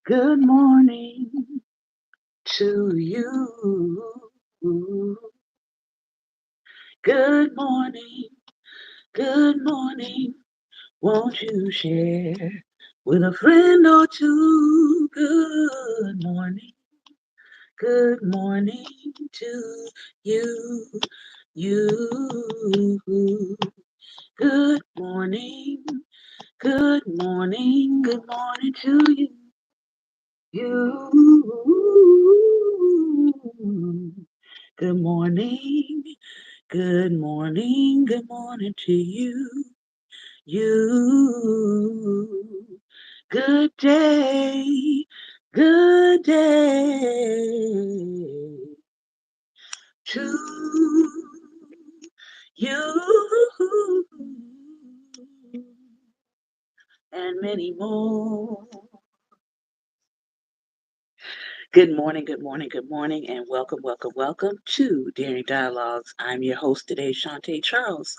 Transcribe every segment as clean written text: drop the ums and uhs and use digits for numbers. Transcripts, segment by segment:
Good morning to you. Good morning, good morning. Won't you share with a friend or two? Good morning to you. You. Good morning, good morning to you. You. Good morning to you. You. Good good day to you and many more. Good morning, and welcome to Daring Dialogues. I'm your host today, Shantae Charles.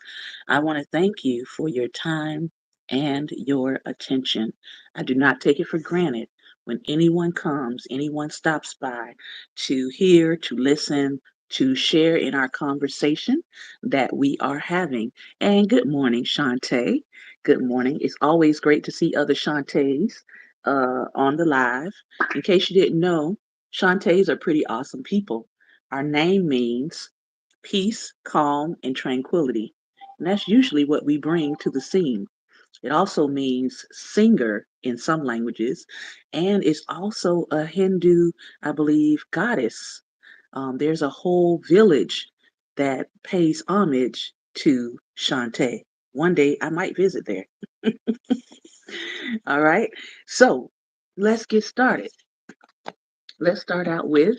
I want to thank you for your time and your attention. I do not take it for granted when anyone stops by to hear, to listen, to share in our conversation that we are having. And good morning, Shantae. Good morning. It's always great to see other Shantaes on the live. In case you didn't know, Shantaes are pretty awesome people. Our name means peace, calm, and tranquility. And that's usually what we bring to the scene. It also means singer in some languages, and it's also a Hindu, I believe, goddess. There's a whole village that pays homage to Shantae. One day I might visit there. All right. So let's get started. Let's start out with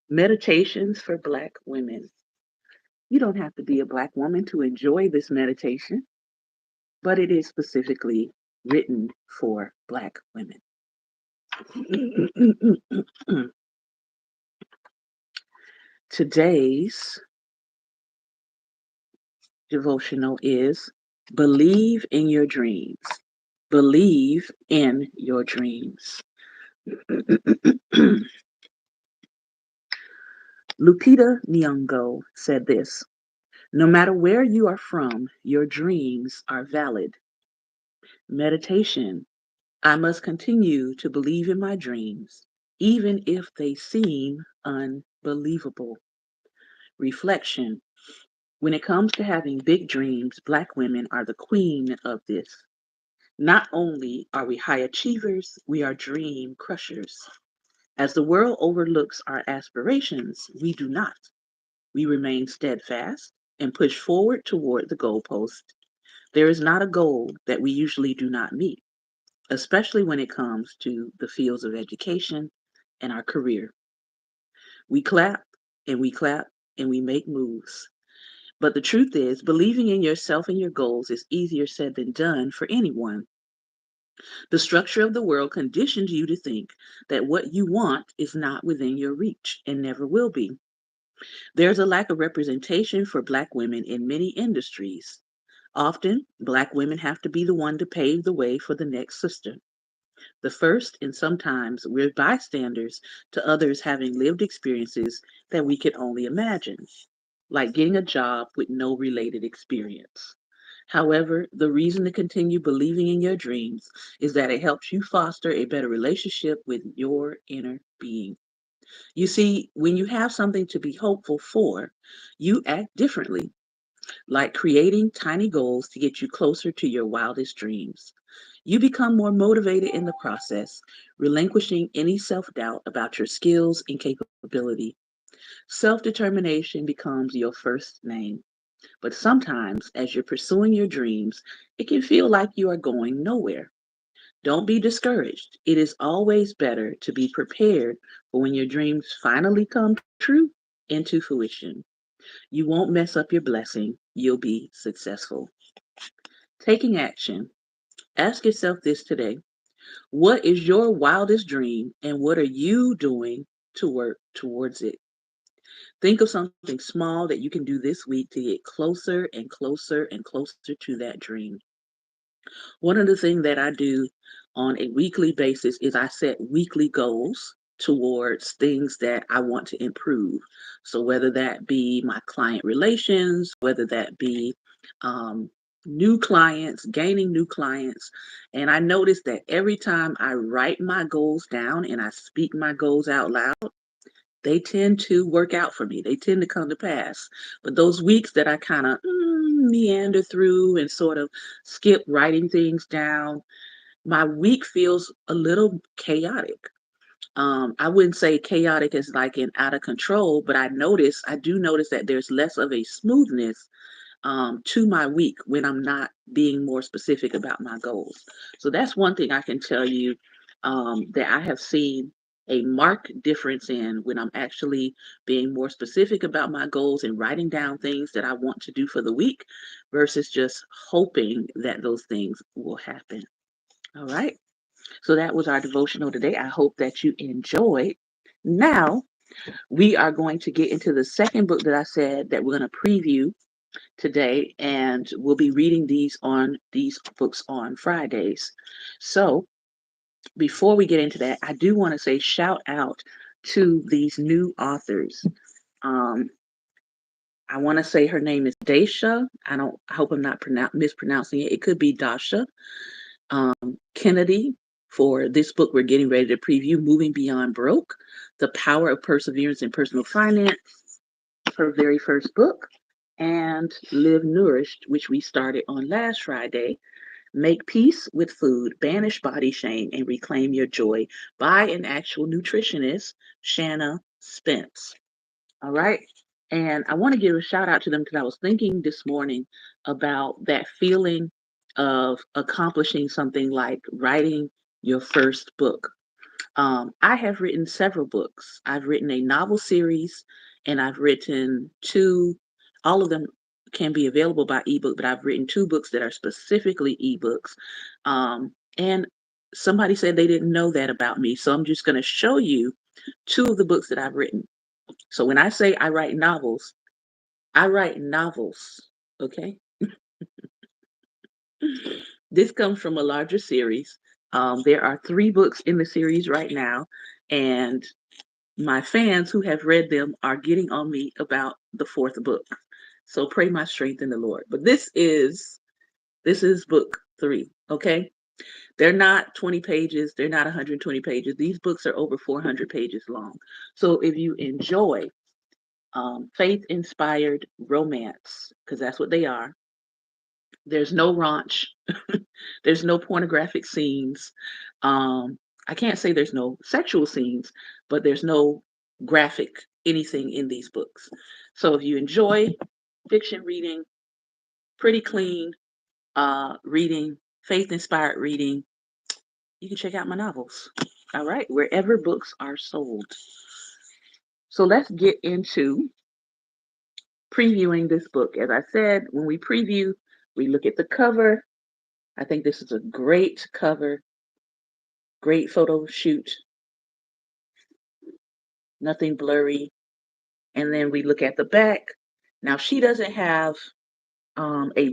Meditations for Black Women. You don't have to be a Black woman to enjoy this meditation, but it is specifically written for Black women. Today's devotional is Believe in Your Dreams. Believe in your dreams. Lupita Nyong'o said this: no matter where you are from, your dreams are valid. Meditation. I must continue to believe in my dreams, even if they seem unbelievable. Reflection. When it comes to having big dreams, Black women are the queen of this. Not only are we high achievers, we are dream crushers. As the world overlooks our aspirations, we do not. We remain steadfast and push forward toward the goalpost. There is not a goal that we usually do not meet, especially when it comes to the fields of education and our career. We clap and we make moves. But the truth is, believing in yourself and your goals is easier said than done for anyone. The structure of the world conditions you to think that what you want is not within your reach and never will be. There's a lack of representation for Black women in many industries. Often, Black women have to be the one to pave the way for the next sister. The first, and sometimes we're bystanders to others having lived experiences that we can only imagine, like getting a job with no related experience. However, the reason to continue believing in your dreams is that it helps you foster a better relationship with your inner being. You see, when you have something to be hopeful for, you act differently, like creating tiny goals to get you closer to your wildest dreams. You become more motivated in the process, relinquishing any self doubt about your skills and capability. Self determination becomes your first name. But sometimes, as you're pursuing your dreams, it can feel like you are going nowhere. Don't be discouraged. It is always better to be prepared for when your dreams finally come true into fruition. You won't mess up your blessing, you'll be successful. Taking action. Ask yourself this today: what is your wildest dream and what are you doing to work towards it? Think of something small that you can do this week to get closer and closer and closer to that dream. One of the things that I do on a weekly basis is I set weekly goals towards things that I want to improve. So whether that be my client relations, whether that be um, new clients, gaining new clients. And I notice that every time I write my goals down and I speak my goals out loud, they tend to work out for me. They tend to come to pass. But those weeks that I kind of meander through and sort of skip writing things down, my week feels a little chaotic. I wouldn't say chaotic as like in out of control, but I do notice that there's less of a smoothness to my week when I'm not being more specific about my goals. So that's one thing I can tell you that I have seen a marked difference in when I'm actually being more specific about my goals and writing down things that I want to do for the week versus just hoping that those things will happen. All right. So that was our devotional today. I hope that you enjoyed. Now we are going to get into the second book that I said that we're going to preview today, and we'll be reading these books on Fridays. So before we get into that, I do want to say shout out to these new authors. Um, I want to say her name is Daisha. I hope I'm not mispronouncing it. It could be Dasha Kennedy for this book we're getting ready to preview, Moving Beyond Broke: The Power of Perseverance in Personal Finance, her very first book, and Live Nourished, which we started on last Friday. Make Peace with Food, Banish Body Shame, and Reclaim Your Joy by an actual nutritionist, Shanna Spence. All right. And I want to give a shout out to them because I was thinking this morning about that feeling of accomplishing something like writing your first book. I have written several books. I've written a novel series and I've written two, all of them can be available by ebook, but I've written two books that are specifically ebooks. And somebody said they didn't know that about me. So I'm just going to show you two of the books that I've written. So when I say I write novels. Okay. This comes from a larger series. There are three books in the series right now, and my fans who have read them are getting on me about the fourth book. So pray my strength in the Lord. But this is book three. Okay. They're not 20 pages. They're not 120 pages. These books are over 400 pages long. So if you enjoy faith inspired romance, because that's what they are, there's no raunch, there's no pornographic scenes. I can't say there's no sexual scenes, but there's no graphic anything in these books. So if you enjoy fiction reading, pretty clean reading, faith inspired reading, you can check out my novels. All right, wherever books are sold. So let's get into previewing this book. As I said, when we preview, we look at the cover. I think this is a great cover, great photo shoot, nothing blurry. And then we look at the back. Now she doesn't have a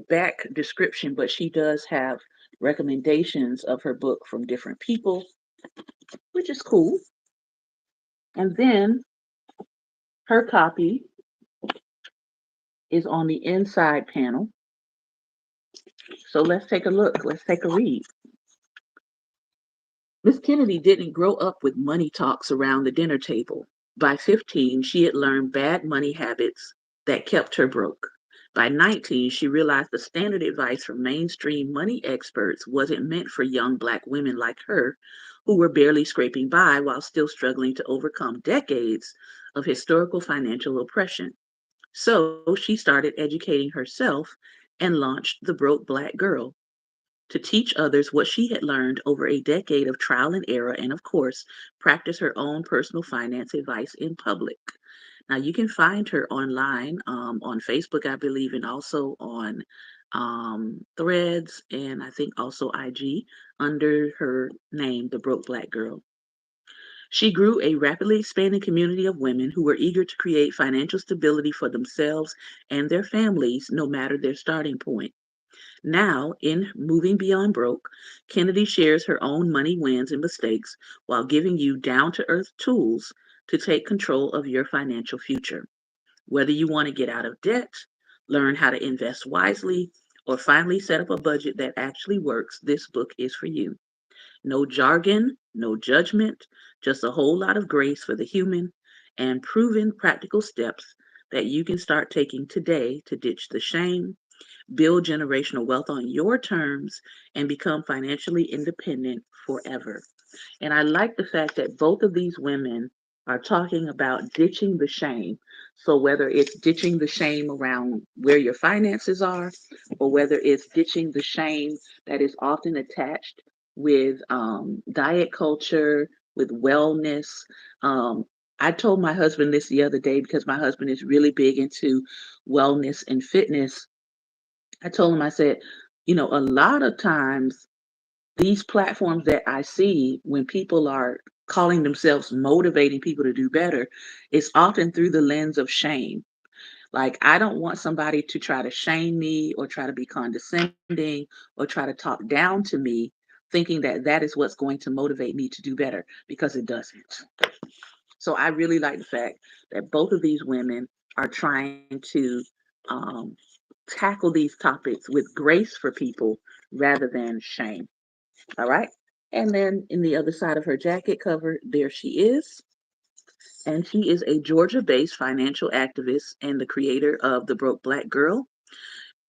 back description, but she does have recommendations of her book from different people, which is cool. And then her copy is on the inside panel. So let's take a look. Let's take a read. Miss Kennedy didn't grow up with money talks around the dinner table. By 15, she had learned bad money habits that kept her broke. By 19, she realized the standard advice from mainstream money experts wasn't meant for young Black women like her, who were barely scraping by while still struggling to overcome decades of historical financial oppression. So she started educating herself and launched The Broke Black Girl to teach others what she had learned over a decade of trial and error, and of course, practice her own personal finance advice in public. Now, you can find her online on Facebook, I believe, and also on Threads, and I think also IG under her name, The Broke Black Girl. She grew a rapidly expanding community of women who were eager to create financial stability for themselves and their families, no matter their starting point. Now, in Moving Beyond Broke, Kennedy shares her own money wins and mistakes while giving you down to earth tools to take control of your financial future. Whether you want to get out of debt, learn how to invest wisely, or finally set up a budget that actually works, this book is for you. No jargon, no judgment, just a whole lot of grace for the human and proven practical steps that you can start taking today to ditch the shame, build generational wealth on your terms, and become financially independent forever. And I like the fact that both of these women are talking about ditching the shame. So whether it's ditching the shame around where your finances are, or whether it's ditching the shame that is often attached with diet culture, with wellness. Um, I told my husband this the other day because my husband is really big into wellness and fitness. I told him, I said, a lot of times these platforms that I see when people are calling themselves motivating people to do better, it's often through the lens of shame. Like, I don't want somebody to try to shame me or try to be condescending or try to talk down to me, thinking that that is what's going to motivate me to do better, because it doesn't. So I really like the fact that both of these women are trying to um, tackle these topics with grace for people rather than shame. All right. And then in the other side of her jacket cover, there she is. And she is a Georgia based financial activist and the creator of The Broke Black Girl.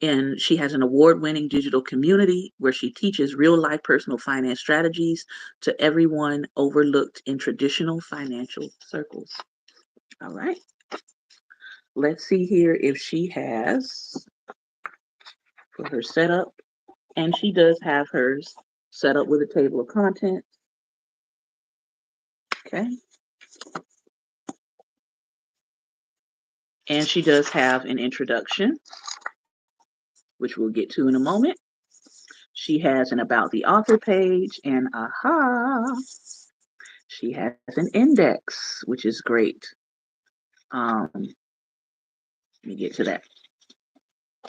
And she has an award winning digital community where she teaches real life personal finance strategies to everyone overlooked in traditional financial circles. All right. Let's see here if she has for her setup. And she does have hers set up with a table of contents. Okay. And she does have an introduction, which we'll get to in a moment. She has an about the author page, and she has an index, which is great. Let me get to that.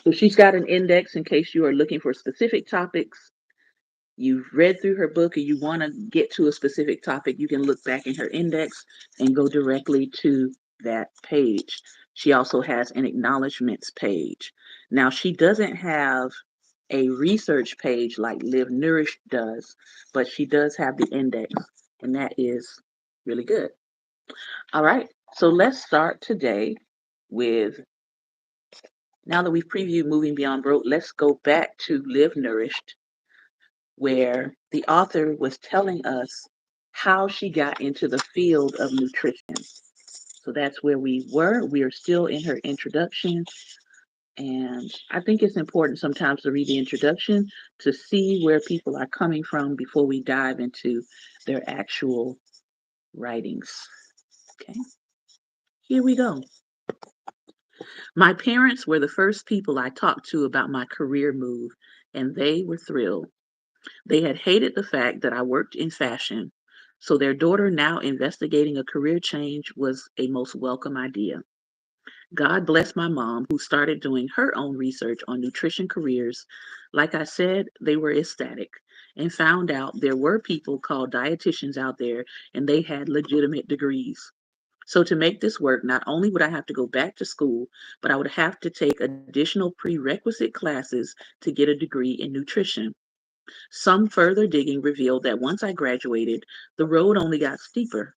So she's got an index in case you are looking for specific topics. You've read through her book and you want to get to a specific topic, you can look back in her index and go directly to that page. She also has an acknowledgments page. Now, she doesn't have a research page like Live Nourished does, but she does have the index, and that is really good. All right, so let's start today with, now that we've previewed Moving Beyond Broke, let's go back to Live Nourished, where the author was telling us how she got into the field of nutrition. So that's where we were. We are still in her introduction. And I think it's important sometimes to read the introduction to see where people are coming from before we dive into their actual writings. Okay, here we go. My parents were the first people I talked to about my career move, and they were thrilled. They had hated the fact that I worked in fashion, so their daughter now investigating a career change was a most welcome idea. God bless my mom, who started doing her own research on nutrition careers. Like I said, they were ecstatic and found out there were people called dietitians out there and they had legitimate degrees. So, to make this work, not only would I have to go back to school, but I would have to take additional prerequisite classes to get a degree in nutrition. Some further digging revealed that once I graduated, the road only got steeper.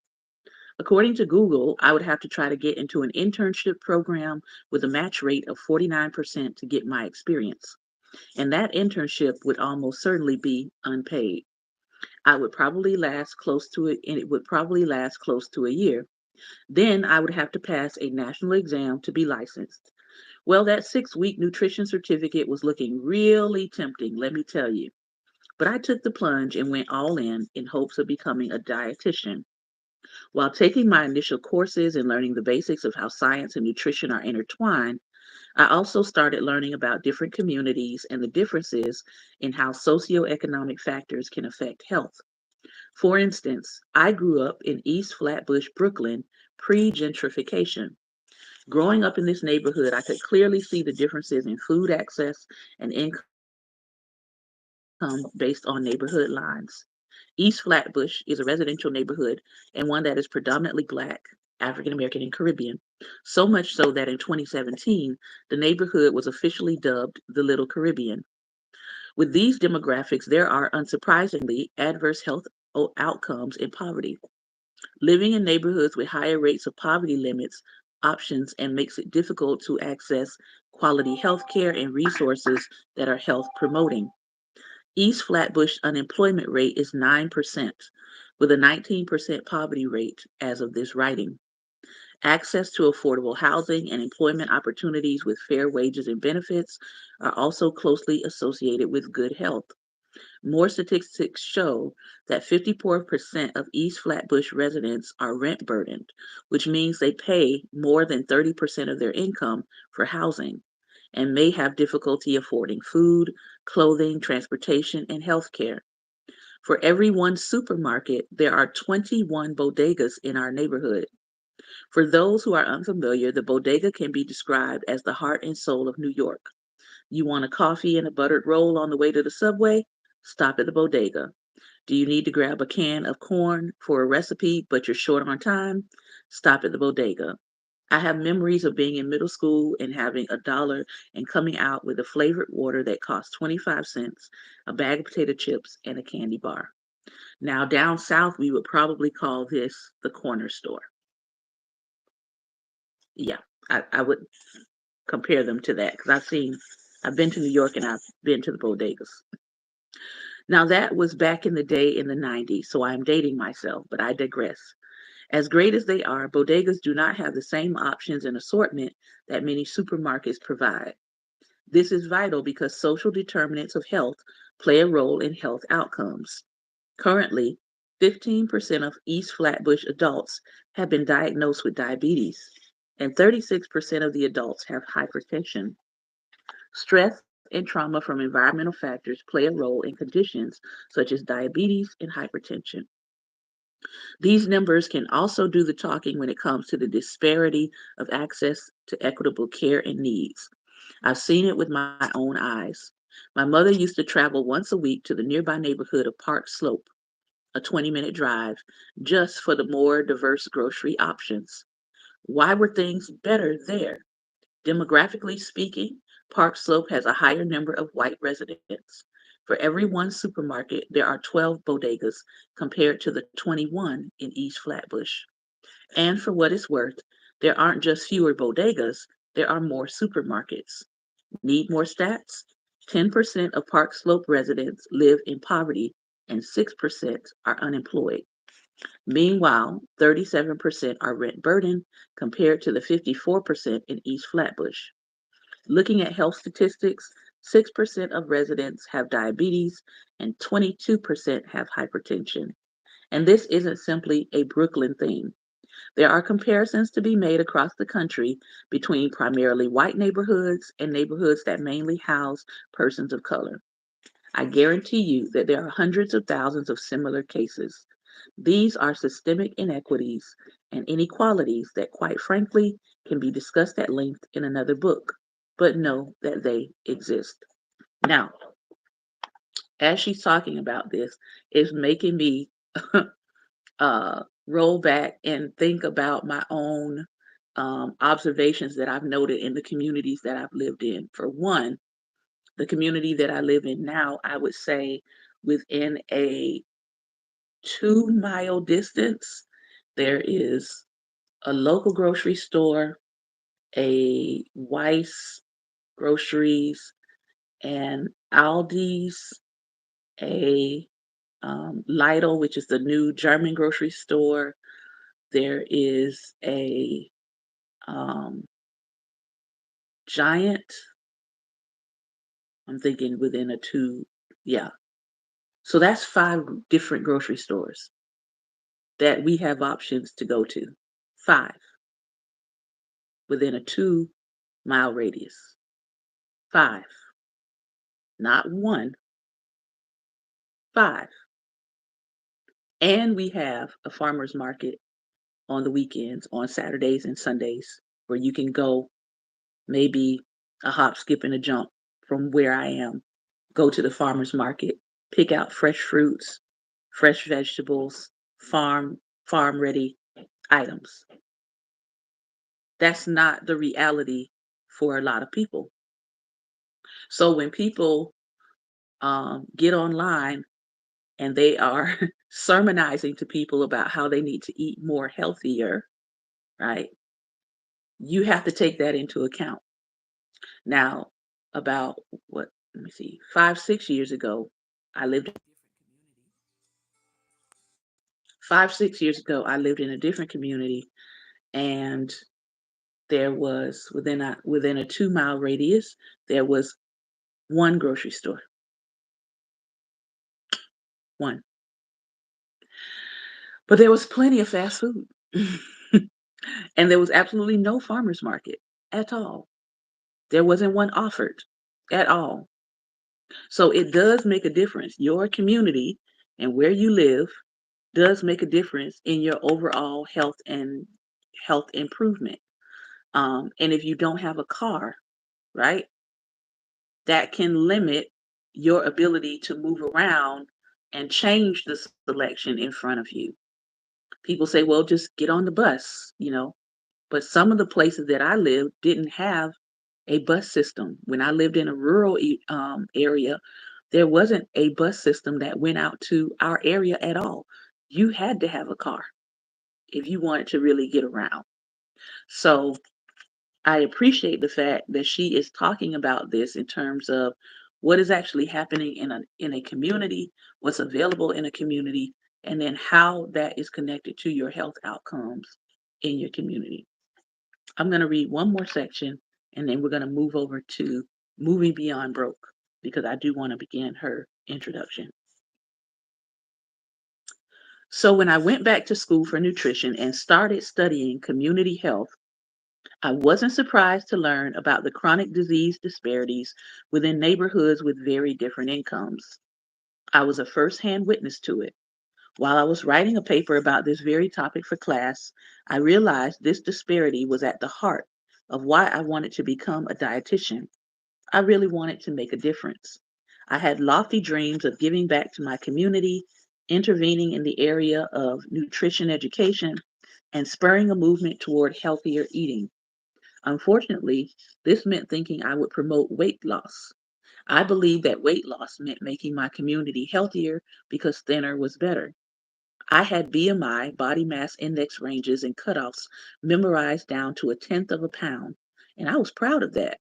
According to Google, I would have to try to get into an internship program with a match rate of 49% to get my experience. And that internship would almost certainly be unpaid. I would probably last close to it, and it would probably last close to a year. Then I would have to pass a national exam to be licensed. Well, that 6 week nutrition certificate was looking really tempting, let me tell you. But I took the plunge and went all in hopes of becoming a dietitian. While taking my initial courses and learning the basics of how science and nutrition are intertwined, I also started learning about different communities and the differences in how socioeconomic factors can affect health. For instance, I grew up in East Flatbush, Brooklyn, pre gentrification. Growing up in this neighborhood, I could clearly see the differences in food access and income based on neighborhood lines. East Flatbush is a residential neighborhood and one that is predominantly Black, African American, and Caribbean. So much so that in 2017, the neighborhood was officially dubbed the Little Caribbean. With these demographics, there are unsurprisingly adverse health outcomes in poverty. Living in neighborhoods with higher rates of poverty limits options and makes it difficult to access quality health care and resources that are health promoting. East Flatbush unemployment rate is 9%, with a 19% poverty rate as of this writing. Access to affordable housing and employment opportunities with fair wages and benefits are also closely associated with good health. More statistics show that 54% of East Flatbush residents are rent burdened, which means they pay more than 30% of their income for housing and may have difficulty affording food, clothing, transportation, and health care. For every one supermarket, there are 21 bodegas in our neighborhood. For those who are unfamiliar, the bodega can be described as the heart and soul of New York. You want a coffee and a buttered roll on the way to the subway? Stop at the bodega. Do you need to grab a can of corn for a recipe, but you're short on time? Stop at the bodega. I have memories of being in middle school and having $1 and coming out with a flavored water that cost 25 cents, a bag of potato chips, and a candy bar. Now, down south, we would probably call this the corner store. Yeah, I would compare them to that because I've been to New York and I've been to the bodegas. Now, that was back in the day in the 90s, so I'm dating myself, but I digress. As great as they are, bodegas do not have the same options and assortment that many supermarkets provide. This is vital because social determinants of health play a role in health outcomes. Currently, 15% of East Flatbush adults have been diagnosed with diabetes, and 36% of the adults have hypertension. Stress and trauma from environmental factors play a role in conditions such as diabetes and hypertension. These numbers can also do the talking when it comes to the disparity of access to equitable care and needs. I've seen it with my own eyes. My mother used to travel once a week to the nearby neighborhood of Park Slope, a 20-minute drive, just for the more diverse grocery options. Why were things better there? Demographically speaking, Park Slope has a higher number of white residents. For every one supermarket, there are 12 bodegas compared to the 21 in East Flatbush. And for what it's worth, there aren't just fewer bodegas, there are more supermarkets. Need more stats? 10% of Park Slope residents live in poverty and 6% are unemployed. Meanwhile, 37% are rent burdened compared to the 54% in East Flatbush. Looking at health statistics, 6% of residents have diabetes and 22% have hypertension. And this isn't simply a Brooklyn thing. There are comparisons to be made across the country between primarily white neighborhoods and neighborhoods that mainly house persons of color. I guarantee you that there are hundreds of thousands of similar cases. These are systemic inequities and inequalities that, quite frankly, can be discussed at length in another book, but know that they exist. Now, as she's talking about this, it's making me roll back and think about my own observations that I've noted in the communities that I've lived in. For one, the community that I live in now, I would say within a 2 mile distance, there is a local grocery store, a Weiss groceries, and Aldi's, a Lidl, which is the new German grocery store. There is a um, Giant. I'm thinking within a two, yeah. So that's 5 different grocery stores that we have options to go to. 5 within a 2 mile radius. 5, not one, 5. And we have a farmer's market on the weekends, on Saturdays and Sundays, where you can go maybe a hop, skip, and a jump from where I am, go to the farmer's market pick out fresh fruits, fresh vegetables, farm ready items. That's not the reality for a lot of people. So when people get online and they are sermonizing to people about how they need to eat more healthier, right? You have to take that into account. Now, about what, let me see, 5, 6 years ago, I lived 5, 6 years ago, I lived in a different community, and there was within a 2 mile radius, there was one grocery store, one. But there was plenty of fast food. And there was absolutely no farmers market at all. There wasn't one offered at all. So it does make a difference. Your community and where you live does make a difference in your overall health and health improvement. And if you don't have a car, right, that can limit your ability to move around and change the selection in front of you. People say, well, just get on the bus. But some of the places that I lived didn't have a bus system. When I lived in a rural area, there wasn't a bus system that went out to our area at all. You had to have a car if you wanted to really get around. So I appreciate the fact that she is talking about this in terms of what is actually happening in a community, what's available in a community, and then how that is connected to your health outcomes in your community. I'm going to read one more section and then we're going to move over to Moving Beyond Broke because I do want to begin her introduction. So, when I went back to school for nutrition and started studying community health, I wasn't surprised to learn about the chronic disease disparities within neighborhoods with very different incomes. I was a first-hand witness to it. While I was writing a paper about this very topic for class, I realized this disparity was at the heart of why I wanted to become a dietitian. I really wanted to make a difference. I had lofty dreams of giving back to my community, intervening in the area of nutrition education, and spurring a movement toward healthier eating. Unfortunately, this meant thinking I would promote weight loss. I believed that weight loss meant making my community healthier because thinner was better. I had BMI, body mass index ranges, and cutoffs memorized down to a tenth of a pound, and I was proud of that.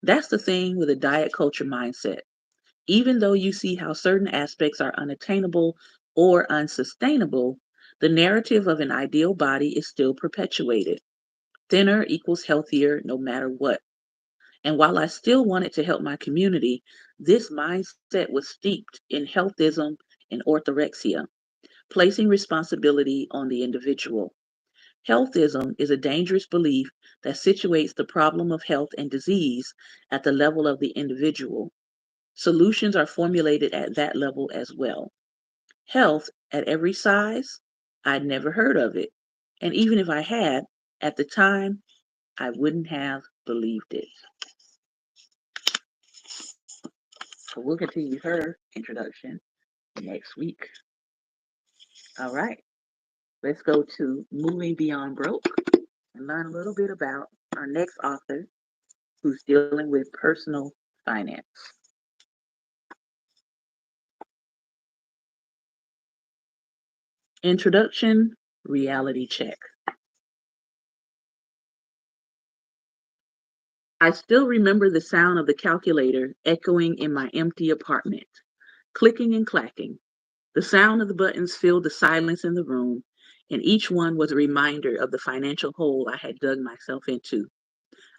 That's the thing with a diet culture mindset. Even though you see how certain aspects are unattainable or unsustainable, the narrative of an ideal body is still perpetuated. Thinner equals healthier no matter what. And while I still wanted to help my community, this mindset was steeped in healthism and orthorexia, placing responsibility on the individual. Healthism is a dangerous belief that situates the problem of health and disease at the level of the individual. Solutions are formulated at that level as well. Health at every size? I'd never heard of it. And even if I had, at the time, I wouldn't have believed it. So we'll continue her introduction next week. All right, let's go to Moving Beyond Broke and learn a little bit about our next author who's dealing with personal finance. Introduction, reality check. I still remember the sound of the calculator echoing in my empty apartment, clicking and clacking. The sound of the buttons filled the silence in the room, and each one was a reminder of the financial hole I had dug myself into.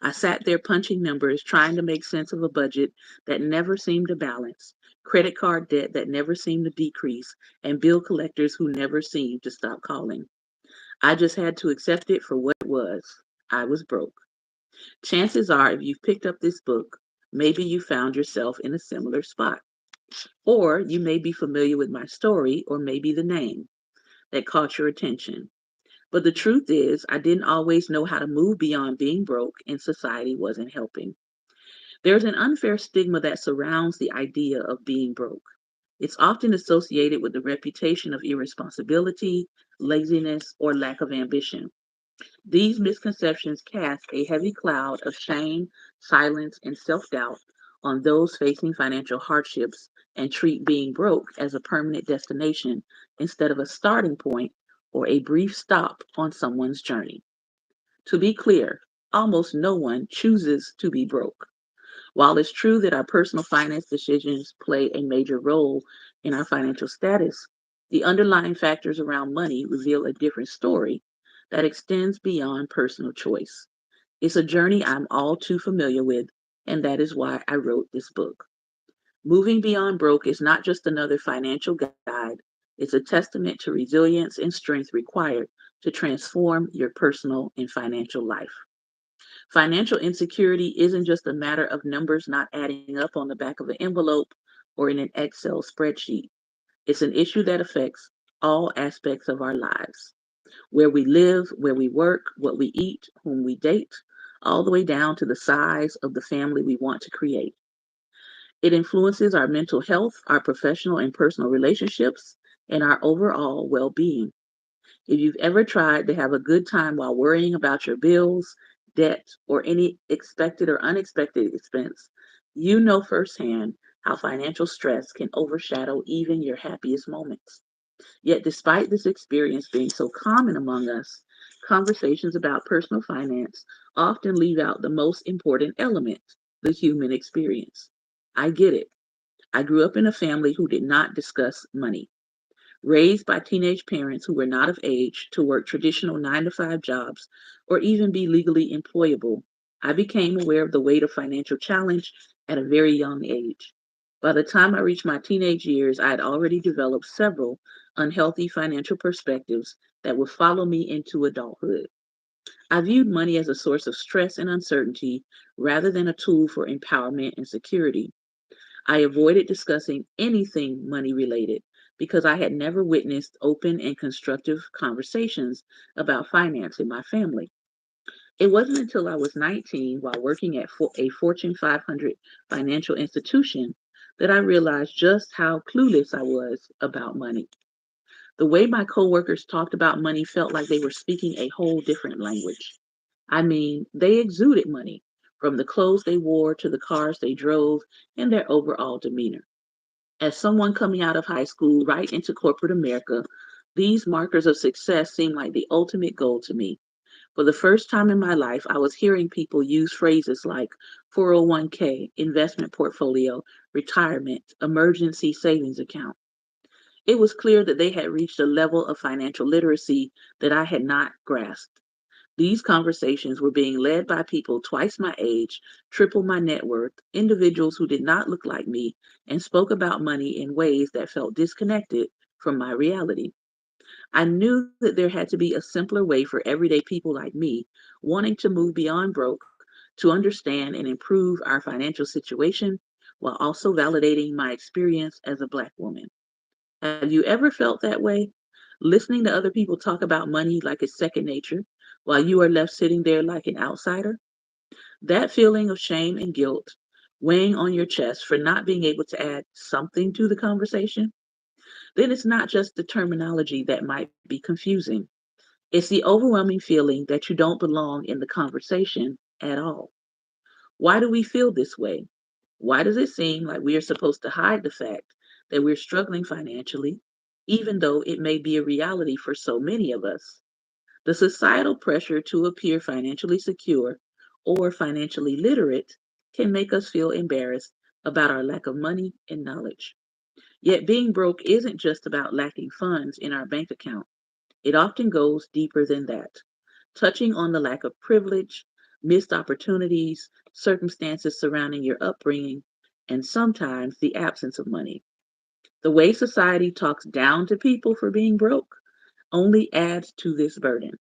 I sat there punching numbers, trying to make sense of a budget that never seemed to balance, credit card debt that never seemed to decrease, and bill collectors who never seemed to stop calling. I just had to accept it for what it was. I was broke. Chances are, if you've picked up this book, maybe you found yourself in a similar spot. Or you may be familiar with my story, or maybe the name that caught your attention. But the truth is, I didn't always know how to move beyond being broke, and society wasn't helping. There's an unfair stigma that surrounds the idea of being broke. It's often associated with the reputation of irresponsibility, laziness, or lack of ambition. These misconceptions cast a heavy cloud of shame, silence, and self doubt on those facing financial hardships and treat being broke as a permanent destination instead of a starting point or a brief stop on someone's journey. To be clear, almost no one chooses to be broke. While it's true that our personal finance decisions play a major role in our financial status, the underlying factors around money reveal a different story that extends beyond personal choice. It's a journey I'm all too familiar with, and that is why I wrote this book. Moving Beyond Broke is not just another financial guide, it's a testament to resilience and strength required to transform your personal and financial life. Financial insecurity isn't just a matter of numbers not adding up on the back of an envelope or in an Excel spreadsheet. It's an issue that affects all aspects of our lives: where we live, where we work, what we eat, whom we date, all the way down to the size of the family we want to create. It influences our mental health, our professional and personal relationships, and our overall well being. If you've ever tried to have a good time while worrying about your bills, debt, or any expected or unexpected expense, you know firsthand how financial stress can overshadow even your happiest moments. Yet, despite this experience being so common among us, conversations about personal finance often leave out the most important element: the human experience. I get it. I grew up in a family who did not discuss money. Raised by teenage parents who were not of age to work traditional 9 to 5 jobs or even be legally employable, I became aware of the weight of financial challenge at a very young age. By the time I reached my teenage years, I had already developed several unhealthy financial perspectives that would follow me into adulthood. I viewed money as a source of stress and uncertainty rather than a tool for empowerment and security. I avoided discussing anything money related because I had never witnessed open and constructive conversations about finance in my family. It wasn't until I was 19, while working at a Fortune 500 financial institution, that I realized just how clueless I was about money. The way my coworkers talked about money felt like they were speaking a whole different language. I mean, they exuded money, from the clothes they wore to the cars they drove and their overall demeanor. As someone coming out of high school right into corporate America, these markers of success seemed like the ultimate goal to me. For the first time in my life, I was hearing people use phrases like 401k, investment portfolio, retirement, emergency savings account. It was clear that they had reached a level of financial literacy that I had not grasped. These conversations were being led by people twice my age, triple my net worth, individuals who did not look like me, and spoke about money in ways that felt disconnected from my reality. I knew that there had to be a simpler way for everyday people like me, wanting to move beyond broke, to understand and improve our financial situation while also validating my experience as a Black woman. Have you ever felt that way? Listening to other people talk about money like it's second nature, while you are left sitting there like an outsider? That feeling of shame and guilt weighing on your chest for not being able to add something to the conversation? Then it's not just the terminology that might be confusing. It's the overwhelming feeling that you don't belong in the conversation at all. Why do we feel this way? Why does it seem like we are supposed to hide the fact that we're struggling financially, even though it may be a reality for so many of us? The societal pressure to appear financially secure or financially literate can make us feel embarrassed about our lack of money and knowledge. Yet being broke isn't just about lacking funds in our bank account. It often goes deeper than that, touching on the lack of privilege, missed opportunities, circumstances surrounding your upbringing, and sometimes the absence of money. The way society talks down to people for being broke only adds to this burden.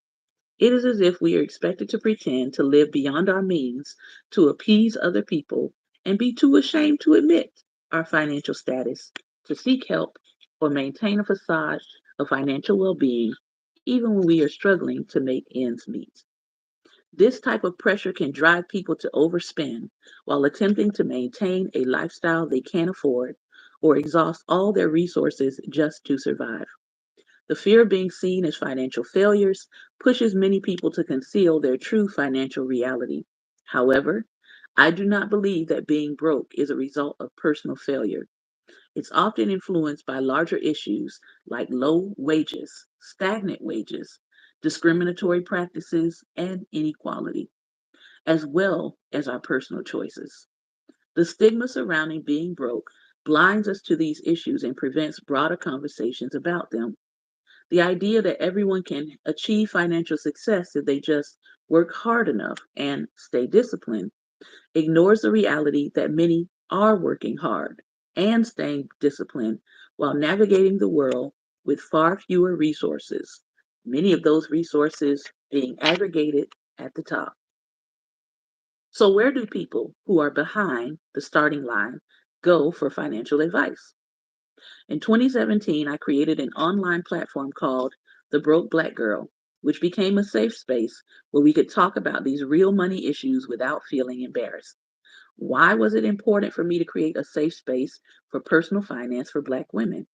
It is as if we are expected to pretend to live beyond our means to appease other people and be too ashamed to admit our financial status, to seek help, or maintain a facade of financial well being, even when we are struggling to make ends meet. This type of pressure can drive people to overspend while attempting to maintain a lifestyle they can't afford, or exhaust all their resources just to survive. The fear of being seen as financial failures pushes many people to conceal their true financial reality. However, I do not believe that being broke is a result of personal failure. It's often influenced by larger issues like low wages, stagnant wages, discriminatory practices, and inequality, as well as our personal choices. The stigma surrounding being broke blinds us to these issues and prevents broader conversations about them. The idea that everyone can achieve financial success if they just work hard enough and stay disciplined ignores the reality that many are working hard and staying disciplined while navigating the world with far fewer resources, many of those resources being aggregated at the top. So, where do people who are behind the starting line go for financial advice? In 2017, I created an online platform called The Broke Black Girl, which became a safe space where we could talk about these real money issues without feeling embarrassed. Why was it important for me to create a safe space for personal finance for Black women?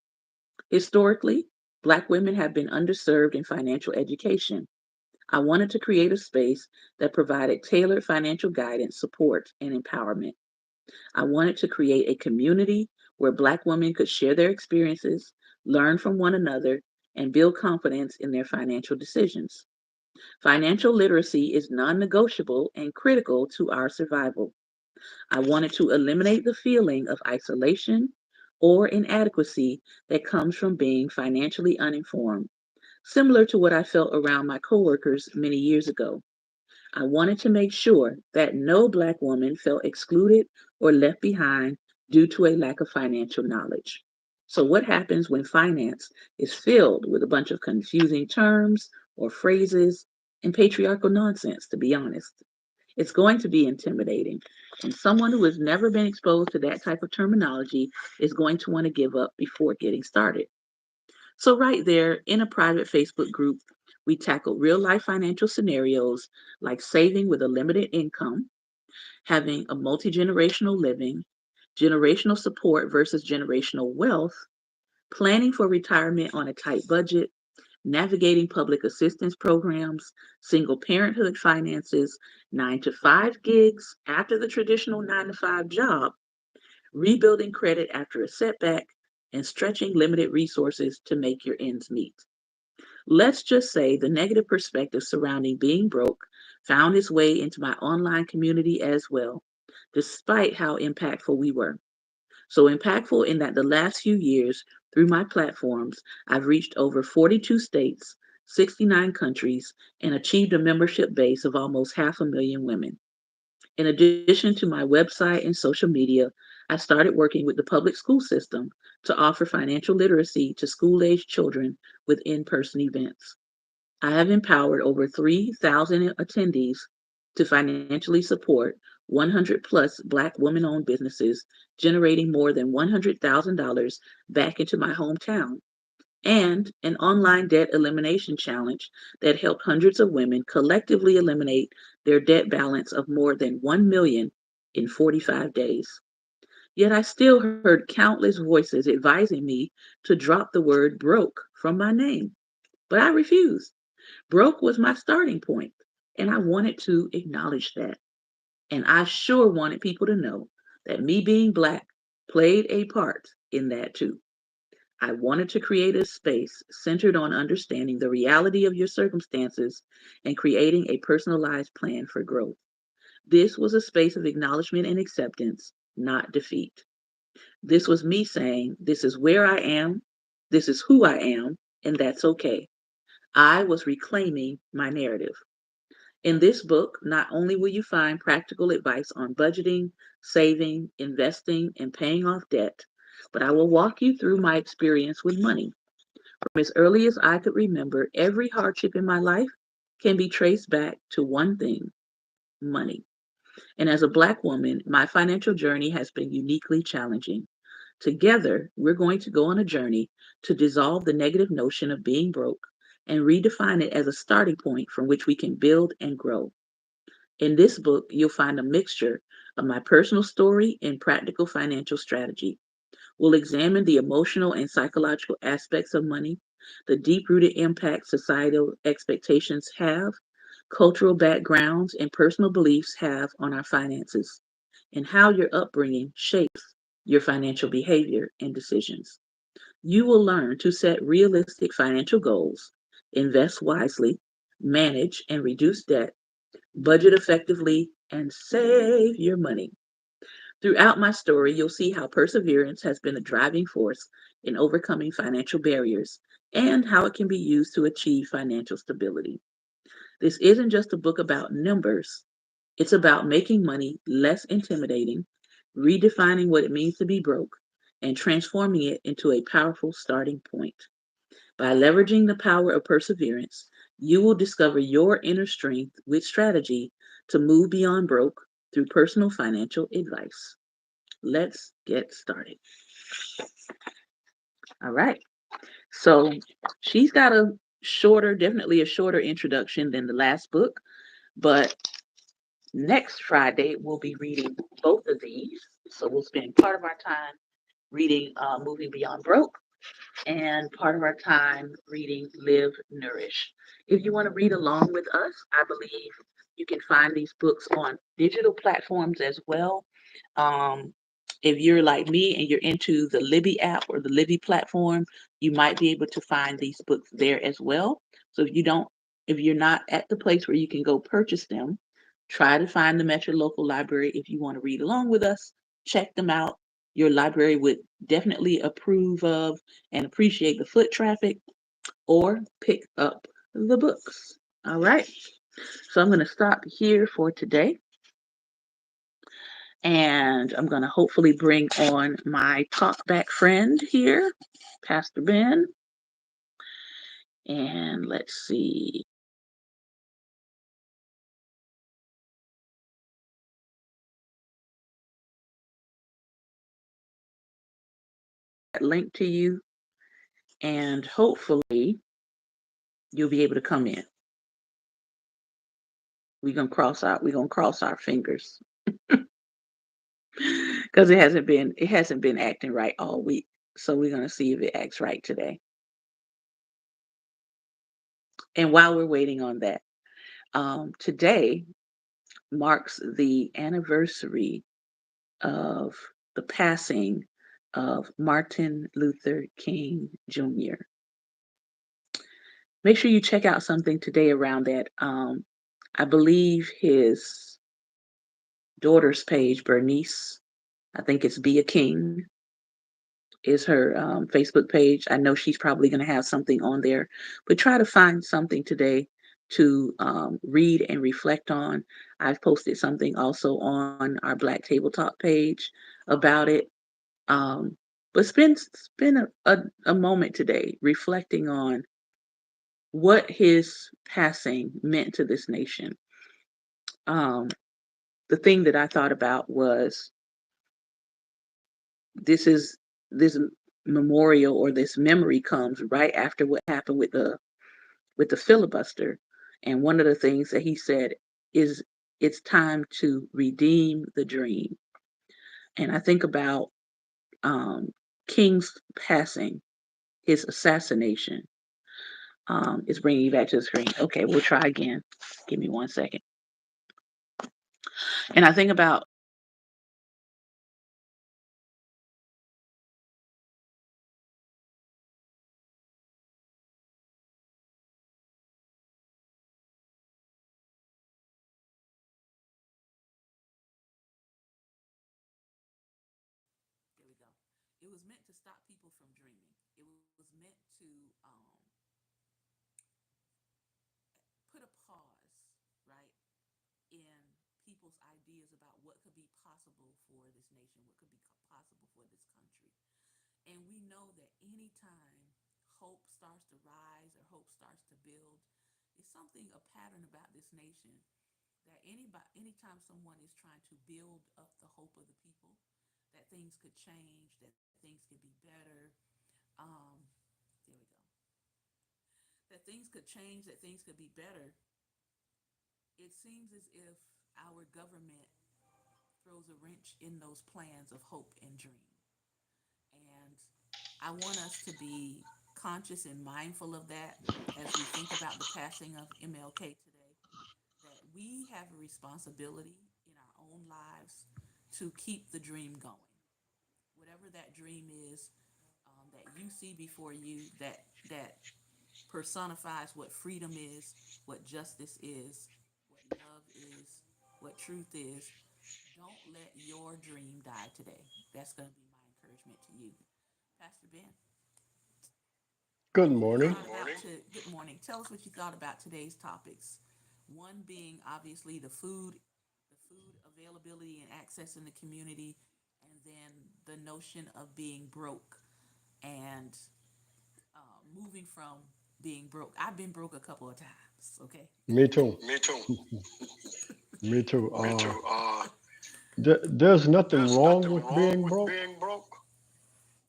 Historically, Black women have been underserved in financial education. I wanted to create a space that provided tailored financial guidance, support, and empowerment. I wanted to create a community where Black women could share their experiences, learn from one another, and build confidence in their financial decisions. Financial literacy is non negotiable and critical to our survival. I wanted to eliminate the feeling of isolation or inadequacy that comes from being financially uninformed, similar to what I felt around my coworkers many years ago. I wanted to make sure that no Black woman felt excluded or left behind due to a lack of financial knowledge. So, what happens when finance is filled with a bunch of confusing terms or phrases and patriarchal nonsense, to be honest? It's going to be intimidating. And someone who has never been exposed to that type of terminology is going to want to give up before getting started. So, right there in a private Facebook group, we tackle real life financial scenarios like saving with a limited income, having a multi generational living, generational support versus generational wealth, planning for retirement on a tight budget, navigating public assistance programs, single parenthood finances, 9 to 5 gigs after the traditional 9 to 5 job, rebuilding credit after a setback, and stretching limited resources to make your ends meet. Let's just say the negative perspective surrounding being broke found its way into my online community as well, despite how impactful we were. So impactful in that the last few years, through my platforms, I've reached over 42 states, 69 countries, and achieved a membership base of almost 500,000 women. In addition to my website and social media, I started working with the public school system to offer financial literacy to school aged children with in person events. I have empowered over 3,000 attendees to financially support 100 plus Black women owned businesses, generating more than $100,000 back into my hometown, and an online debt elimination challenge that helped hundreds of women collectively eliminate their debt balance of more than 1 million in 45 days. Yet I still heard countless voices advising me to drop the word broke from my name, but I refused. Broke was my starting point, and I wanted to acknowledge that. And I sure wanted people to know that me being Black played a part in that too. I wanted to create a space centered on understanding the reality of your circumstances and creating a personalized plan for growth. This was a space of acknowledgement and acceptance, not defeat. This was me saying, this is where I am, this is who I am, and that's okay. I was reclaiming my narrative. In this book, not only will you find practical advice on budgeting, saving, investing, and paying off debt, but I will walk you through my experience with money. From as early as I could remember, every hardship in my life can be traced back to one thing: money. And as a Black woman, my financial journey has been uniquely challenging. Together, we're going to go on a journey to dissolve the negative notion of being broke and redefine it as a starting point from which we can build and grow. In this book, you'll find a mixture of my personal story and practical financial strategy. We'll examine the emotional and psychological aspects of money, the deep rooted impact societal expectations have, cultural backgrounds, and personal beliefs have on our finances, and how your upbringing shapes your financial behavior and decisions. You will learn to set realistic financial goals, invest wisely, manage and reduce debt, budget effectively, and save your money. Throughout my story, you'll see how perseverance has been a driving force in overcoming financial barriers and how it can be used to achieve financial stability. This isn't just a book about numbers, it's about making money less intimidating, redefining what it means to be broke, and transforming it into a powerful starting point. By leveraging the power of perseverance, you will discover your inner strength with strategy to move beyond broke through personal financial advice. Let's get started. All right. So she's got a shorter, definitely a shorter introduction than the last book, but next Friday we'll be reading both of these. So we'll spend part of our time reading Moving Beyond Broke and part of our time reading Live Nourish. If you want to read along with us, I believe you can find these books on digital platforms as well. Um, if you're like me and you're into the Libby app or the Libby platform, you might be able to find these books there as well. So if you're not at the place where you can go purchase them, try to find them at your local library if you want to read along with us. Check them out. Your library would definitely approve of and appreciate the foot traffic or pick up the books. All right. So I'm going to stop here for today and I'm going to hopefully bring on my talkback friend here, Pastor Ben. And let's see, that link to you, and hopefully you'll be able to come in. We're gonna cross our fingers because it hasn't been acting right all week. So we're gonna see if it acts right today. And while we're waiting on that, today marks the anniversary of the passing of Martin Luther King Jr. Make sure you check out something today around that. I believe his daughter's page, Bernice, I think it's Be a King, is her Facebook page. I know she's probably going to have something on there, but try to find something today to read and reflect on. I've posted something also on our Black Table Talk page about it. Um, but spend a moment today reflecting on what his passing meant to this nation. Um, the thing that I thought about was this is this memorial or this memory comes right after what happened with the filibuster, and one of the things that he said is it's time to redeem the dream. And I think about King's passing, his assassination. It's bringing you back to the screen. Okay, we'll try again. Give me 1 second. And I think about there we go. It was meant to stop people from dreaming. It was meant to put a pause, right, in people's ideas about what could be possible for this nation, what could be possible for this country. And we know that anytime hope starts to rise or hope starts to build, it's something, a pattern about this nation that anytime someone is trying to build up the hope of the people, that things could change, that things could be better. Um, there we go. That things could change, that things could be better. It seems as if our government throws a wrench in those plans of hope and dream. And I want us to be conscious and mindful of that as we think about the passing of MLK today, that we have a responsibility in our own lives to keep the dream going. Whatever that dream is, that you see before you, that personifies what freedom is, what justice is, what love is, what truth is. Don't let your dream die today. That's going to be my encouragement to you. Pastor Ben, Good what you morning. thought about to good morning. Tell us what you thought about today's topics. One being obviously the food availability and access in the community, and then the notion of being broke and moving from being broke. I've been broke a couple of times. Okay. Me too. Me too. Me too. Me too. There's nothing There's wrong nothing with wrong being with broke, being broke,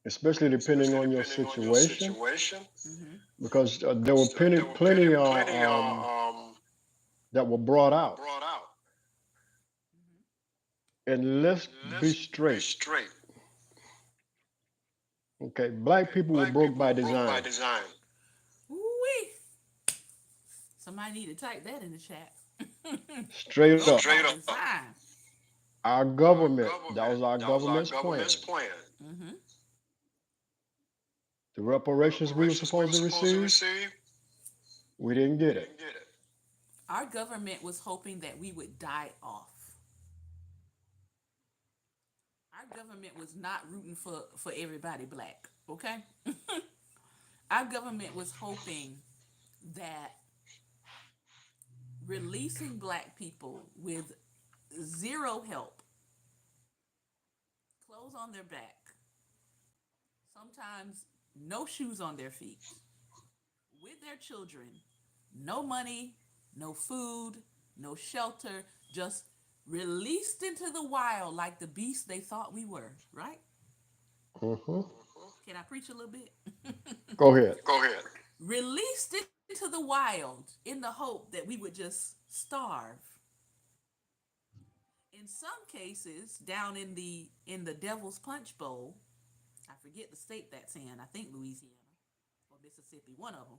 especially depending especially on your depending on your situation, situation. Mm-hmm. because there were Because plenty, there were plenty, plenty plenty that were brought that were out. brought out. Mm-hmm. And let's be Let's be straight. straight. Okay, black Okay, people were black broke people by were broke by design. design. Ooh-wee. Somebody need to type that in the chat. Straight up. Broke by Straight up. design. Our Our government, that government, was our that was our government's government's plan. plan. Mm-hmm. The The reparations we were reparations we supposed were to supposed to receive, receive, we didn't we get it. didn't get it. Our government was hoping that we would die off. Our government was not rooting for everybody black. Okay. Our government was hoping that releasing black people with zero help, clothes on their back, sometimes no shoes on their feet, with their children, no money, no food, no shelter, just released into the wild like the beast they thought we were, right? Hmm. Can I preach a little bit? Go ahead. Go ahead. Released into the wild in the hope that we would just starve. In some cases, down in the Devil's Punch Bowl, I forget the state that's in. I think Louisiana or Mississippi, one of them.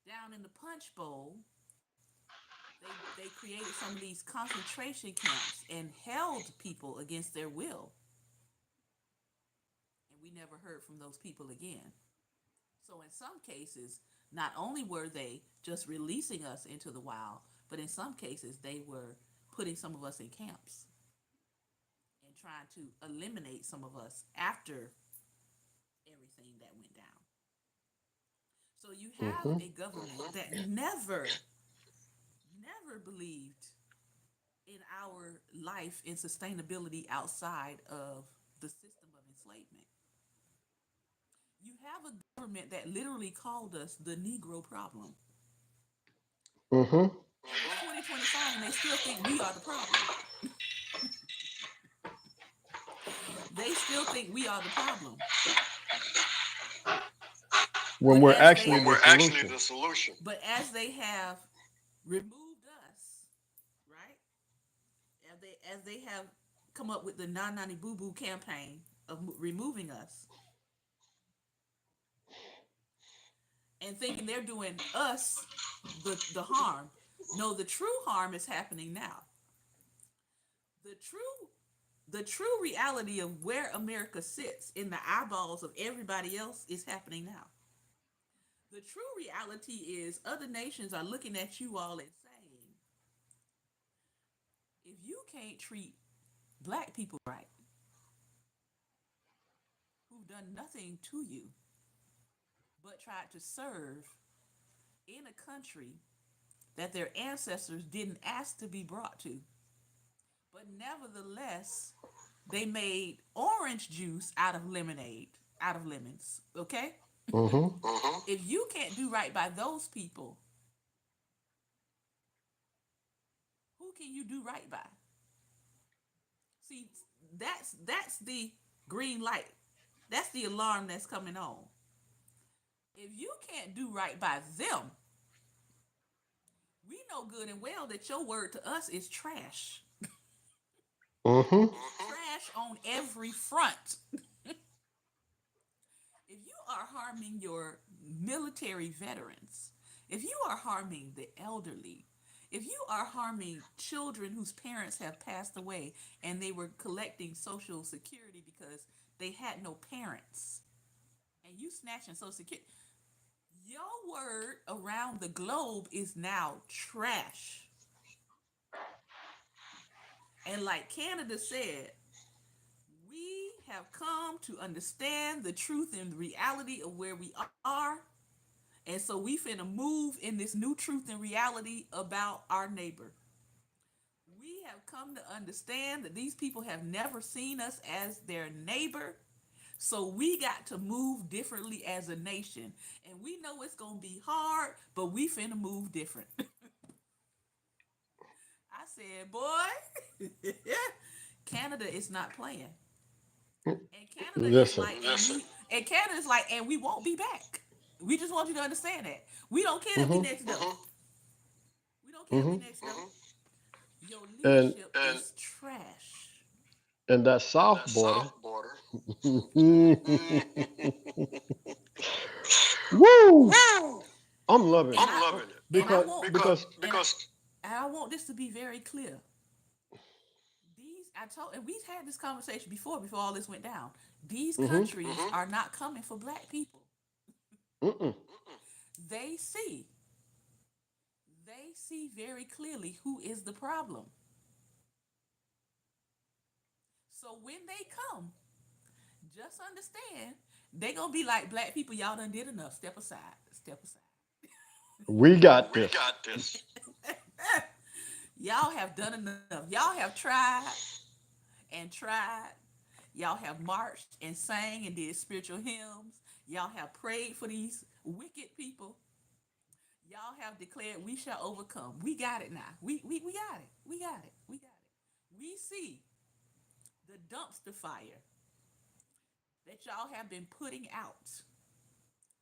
Down in the Punch Bowl, they created some of these concentration camps and held people against their will, and we never heard from those people again. So in some cases, not only were they just releasing us into the wild, but in some cases they were putting some of us in camps and trying to eliminate some of us after everything that went down. So you have Hmm. a government that never believed in our life and sustainability outside of the system of enslavement. You have a government that literally called us the Negro problem. Hmm. And it's 2025 and they still think we are the problem. They still think we are the problem. When But we're as actually they the We're actually solution. the solution. but as they have removed us, right? As they have come up with the non boo boo campaign of removing us and thinking they're doing us the harm. No, the true harm is happening now. The true the true reality of where America sits in the eyeballs of everybody else is happening now. The true reality is other nations are looking at you all and saying, if you can't treat black people right, who've done nothing to you but tried to serve in a country that their ancestors didn't ask to be brought to, but nevertheless, they made orange juice out of lemonade, out of lemons, okay? Hmm. If you can't do right by those people, who can you do right by? See, that's the green light. That's the alarm that's coming on. If you can't do right by them, we know good and well that your word to us is trash. Hmm. It's trash on every front. are harming your military veterans, if you are harming the elderly, if you are harming children whose parents have passed away and they were collecting Social Security because they had no parents, and you snatching Social Security, your word around the globe is now trash. And like Canada said, we have come to understand the truth and the reality of where we are. And so we finna move in this new truth and reality about our neighbor. We have come to understand that these people have never seen us as their neighbor. So we got to move differently as a nation. And we know it's going to be hard, but we finna move different. I said, boy, Canada is not playing. And Canada is Listen. like, and Canada is like, and we won't be back. We just want you to understand that. We don't care if we Hmm. next door. We don't care if we Hmm. next door. Your And leadership is trash. and that south border. Woo! I'm loving And it I and I because want because and I want this to be very clear. These I told and we've had this conversation before all this went down. These hmm countries are not coming for black people. mm-mm. They see they see very clearly who is the problem. So when they come, just understand they gonna be like black people. Y'all done did enough. Step aside. Step aside. We got this. Y'all have done enough. Y'all have tried and tried. Y'all have marched and sang and did spiritual hymns. Y'all have prayed for these wicked people. Y'all have declared we shall overcome. We got it now. We got it. We got it. We got it. We see the dumpster fire that y'all have been putting out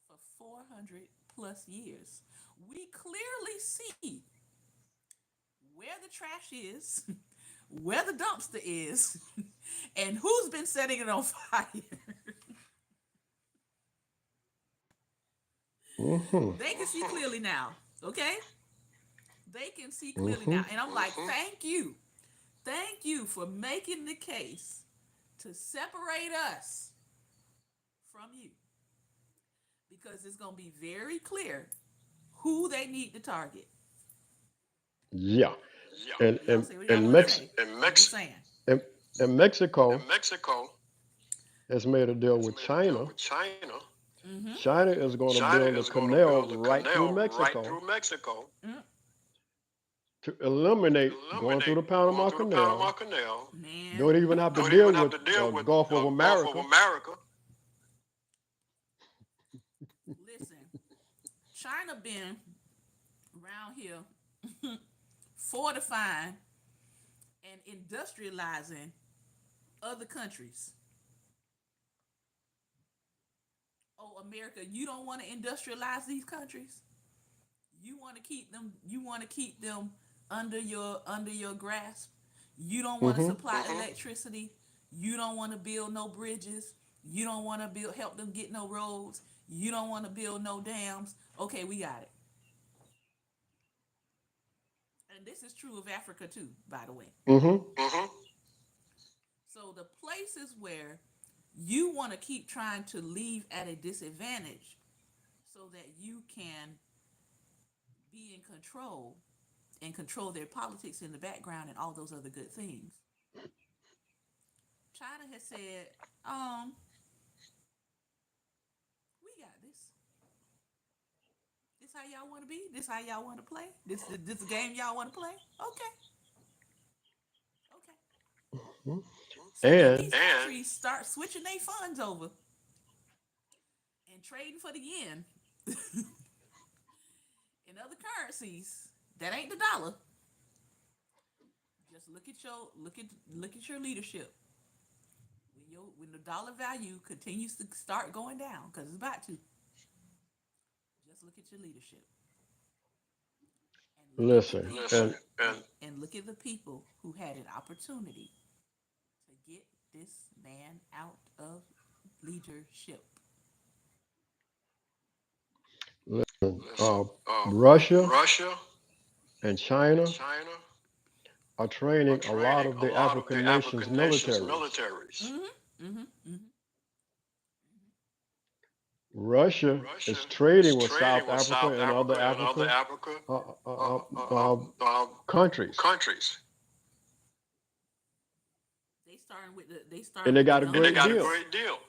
for 400 plus years. We clearly see where the trash is, where the dumpster is, and who's been setting it on fire. Hmm. They can see clearly now, okay? They can see clearly Hmm. now. And I'm like, thank you. Thank you for making the case to separate us from you because it's going to be very clear who they need to target. Yeah. And Y'all and say what y'all and want to Mex say. I'm just saying. and, and Mexico has made a deal with China. Mm-hmm. China is going to build a canal right through Mexico Mm, to eliminate going through the Panama Canal. man, Don't even have to deal with Gulf of America. listen. China been around here fortifying and industrializing other countries. Oh, America, you don't want to industrialize these countries? You want to keep them under your grasp. You don't want to Hmm. supply electricity. You don't want to build no bridges. You don't want to build help them get no roads. You don't want to build no dams. Okay, we got it. And this is true of Africa too, by the way. Hmm. So the places where you want to keep trying to leave at a disadvantage so that you can be in control and control their politics in the background and all those other good things. China has said, um, we got this. This how y'all want to be? This how y'all want to play? This game y'all want to play? Okay, okay. So then And these countries start switching their funds over and trading for the yen in other currencies that ain't the dollar. Just look at your leadership. When the dollar value continues to start going down, because it's about to, just look at your leadership and look at the listen, people and look at the people who had an opportunity to get this man out of leadership. uh, Russia and China are training a lot of the African nations' militaries. Mm-hmm. Mm-hmm. Mm-hmm. Russia is trading with South Africa and other Africa uh, uh, uh, uh, countries, They and starting they with the got a young great deal. boys.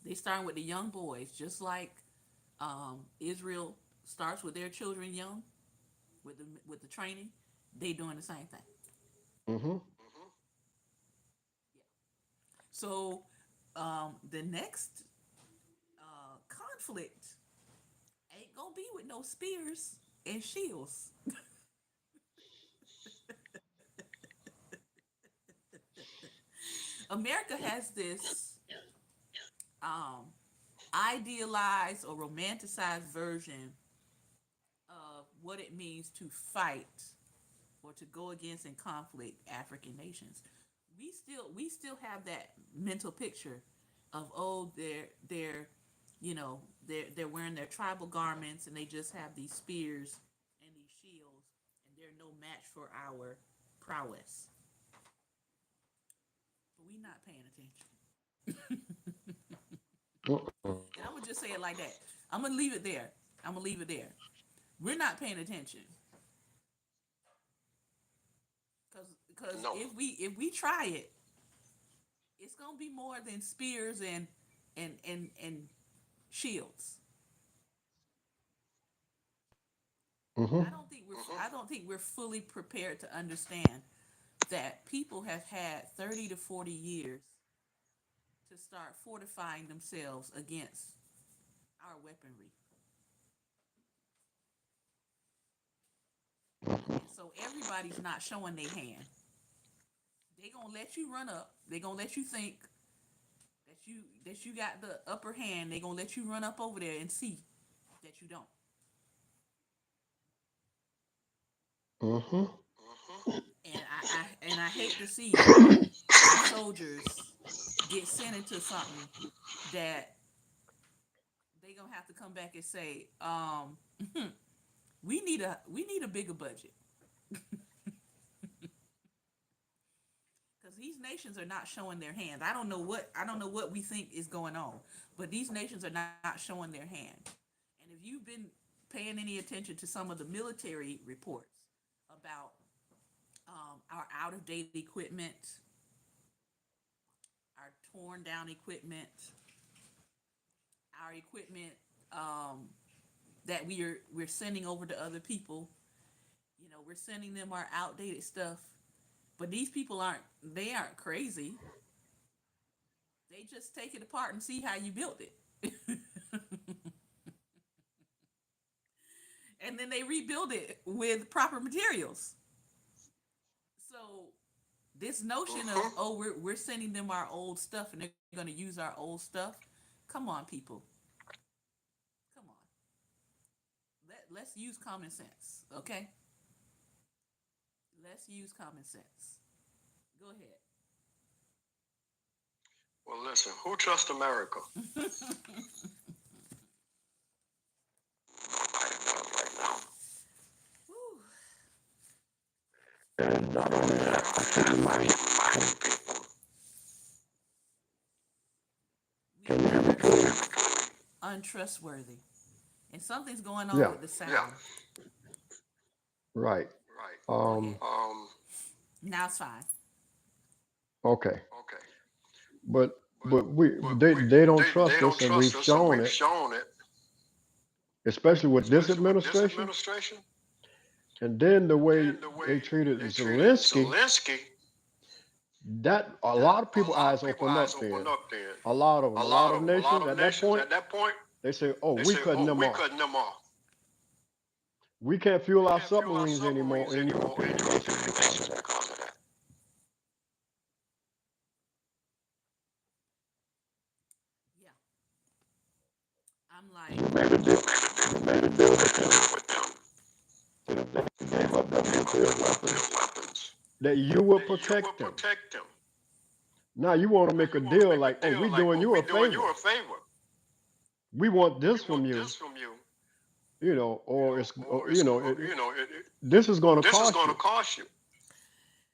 They starting with the young boys, just like Israel starts with their children young with the training. They doing the same thing. Hmm. Yeah. So the next conflict ain't gonna be with no spears and shields. America has this um, idealized or romanticized version of what it means to fight or to go against and conflict African nations. We still have that mental picture of, oh, they're they're wearing their tribal garments and they just have these spears and these shields and they're no match for our prowess. But we not paying attention. Uh-uh. And I'm gonna just say it like that. I'm gonna leave it there. I'm gonna leave it there. We're not paying attention because if we try it, it's gonna be more than spears and shields. Hmm. I don't think we're fully prepared to understand that people have had 30 to 40 years to start fortifying themselves against our weaponry. And so everybody's not showing their hand. They gonna let you run up. They gonna let you think that you got the upper hand. They gonna let you run up over there and see that you don't. Hmm. And I hate to see our soldiers get sent into something that they gonna have to come back and say, we need a bigger budget because these nations are not showing their hand. I don't know what we think is going on, but these nations are not showing their hand. And if you've been paying any attention to some of the military reports about our out of date equipment, our torn down equipment, our equipment um, that we're sending over to other people. We're sending them our outdated stuff, but these people aren't crazy. They just take it apart and see how you built it, and then they rebuild it with proper materials. So this notion of, oh, we're sending them our old stuff and they're going to use our old stuff. Come on, people. Come on. Let's use common sense, okay? Let's use common sense. Go ahead. Whew. We need to remind ourselves. We are very untrustworthy. And something's going on Yeah, with the sound. right. Go ahead. Um, Now it's fine. okay, but they don't trust us, and we've shown it, especially with this administration. And then the way they treated Zelensky, that a lot of people eyes open up. Then a lot of nations at that point, they say, "Oh, we cutting them off. We can't fuel our submarines anymore in European nations because of that." Yeah. I'm like, You made a deal. You made a deal with them. That if they gave up their nuclear weapons, that you will protect them. Now you want to make a deal like, "Oh, we doing you a favor. We want this from you, or this is going to cost you.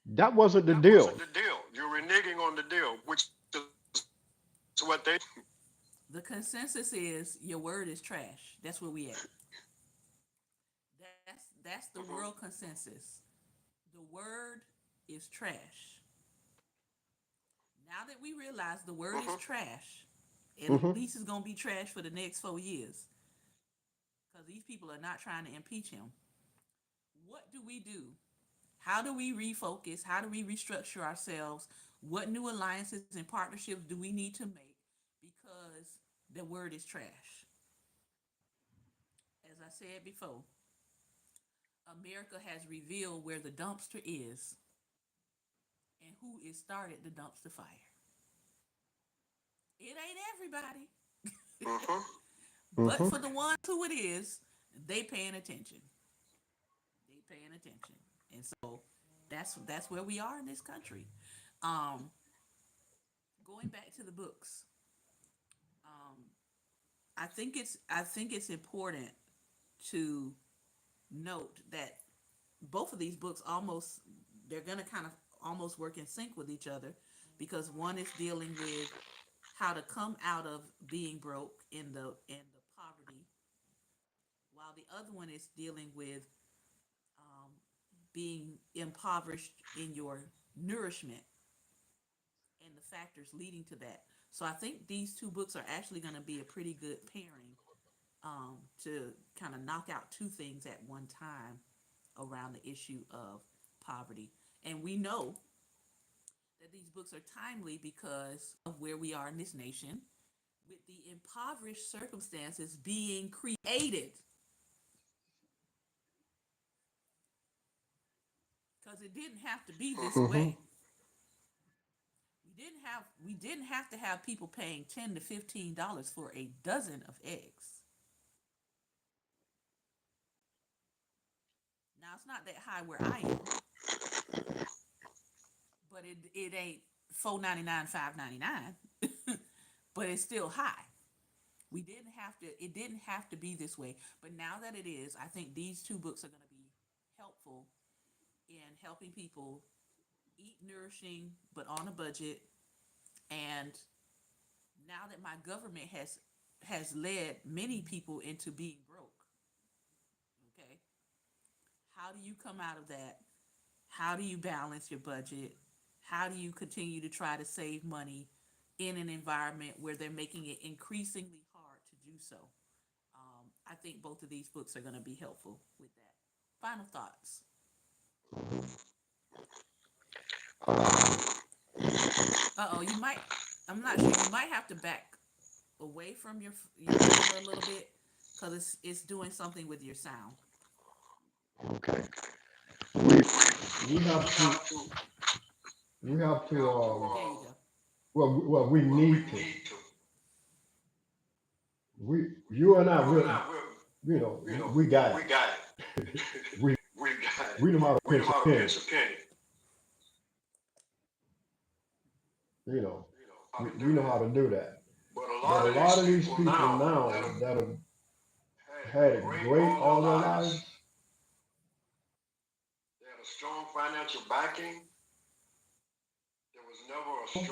That wasn't the deal. The consensus is your word is trash. That's where we at. That's the world consensus. The word is trash. Now that we realize the word is trash, at Hmm. least it's gonna be trash for the next 4 years because these people are not trying to impeach him. What do we do? How do we refocus? How do we restructure ourselves? What new alliances and partnerships do we need to make? Because the word is trash. As I said before, America has revealed where the dumpster is and who is started the dumpster fire. It ain't everybody, but Hmm. for the ones who it is, they paying attention. They paying attention, and so that's where we are in this country. Um, Going back to the books, um, I think it's important to note that both of these books almost they're gonna kind of almost work in sync with each other because one is dealing with how to come out of being broke in the poverty, while the other one is dealing with um, being impoverished in your nourishment and the factors leading to that. So I think these two books are actually going to be a pretty good pairing to kind of knock out two things at one time around the issue of poverty. And we know that these books are timely because of where we are in this nation with the impoverished circumstances being created because it didn't have to be this Hmm. way. We didn't have to have people paying $10 to $15 for a dozen of eggs. Now it's not that high where I am, but it ain't 4.99, 5.99, but it's still high. We didn't have to. It didn't have to be this way, but now that it is, I think these two books are going to be helpful in helping people eat nourishing but on a budget. And now that my government has led many people into being broke, okay, how do you come out of that? How do you balance your budget? How do you continue to try to save money in an environment where they're making it increasingly hard to do so? I think both of these books are going to be helpful with that. Final thoughts. You might. I'm not sure. You might have to back away from your camera a little bit because it's doing something with your sound. Okay. We we have to we have to There you go. well we need to we you and I will we got it. we we know how to pinch a penny. You know we know how to do that. But a lot of these people now that have had it great all their lives, Hmm.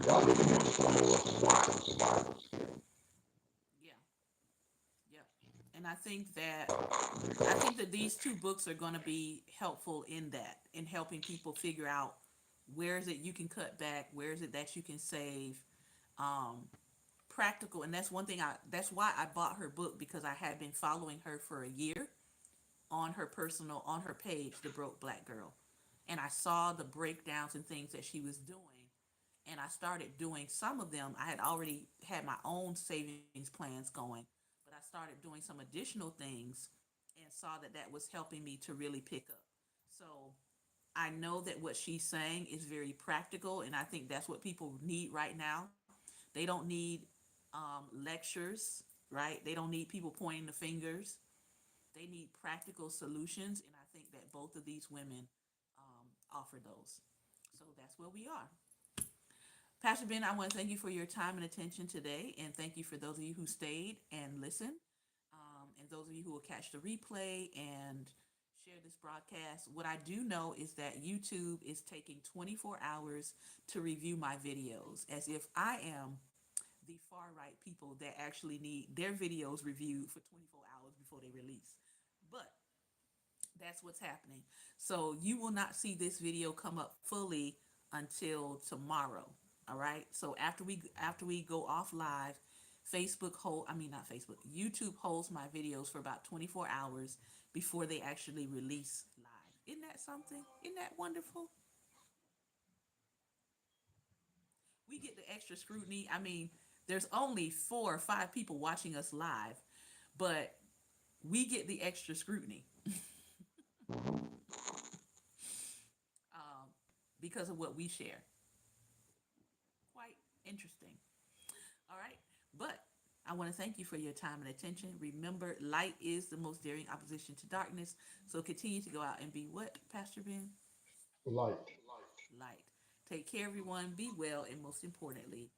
y'all need to know some of us is want some survival Yeah. Yep. And I because think that these two books are going to be helpful in that, in helping people figure out where is it you can cut back, where is it that you can save, um, practical. And that's one thing that's why I bought her book because I had been following her for a year on her page, The Broke Black Girl. And I saw the breakdowns and things that she was doing. And I started doing some of them. I had already had my own savings plans going, but I started doing some additional things and saw that that was helping me to really pick up. So I know that what she's saying is very practical, and I think that's what people need right now. They don't need lectures, right? They don't need people pointing the fingers. They need practical solutions, and I think that both of these women offer those. So that's where we are. Pastor Ben, I want to thank you for your time and attention today, and thank you for those of you who stayed and listened, and those of you who will catch the replay and share this broadcast. What I do know is that YouTube is taking 24 hours to review my videos, as if I am the far right people that actually need their videos reviewed for 24 hours before they release. But that's what's happening. So you will not see this video come up fully until tomorrow. All right. So after we go off live, not Facebook, YouTube holds my videos for about 24 hours before they actually release live. Isn't that something? Isn't that wonderful? We get the extra scrutiny. I mean, there's only 4 or 5 people watching us live, but we get the extra scrutiny um, because of what we share. Quite interesting. All right. But I want to thank you for your time and attention. Remember, light is the most daring opposition to darkness. So continue to go out and be what, Pastor Ben? Light. Light. Take care, everyone. Be well. And most importantly,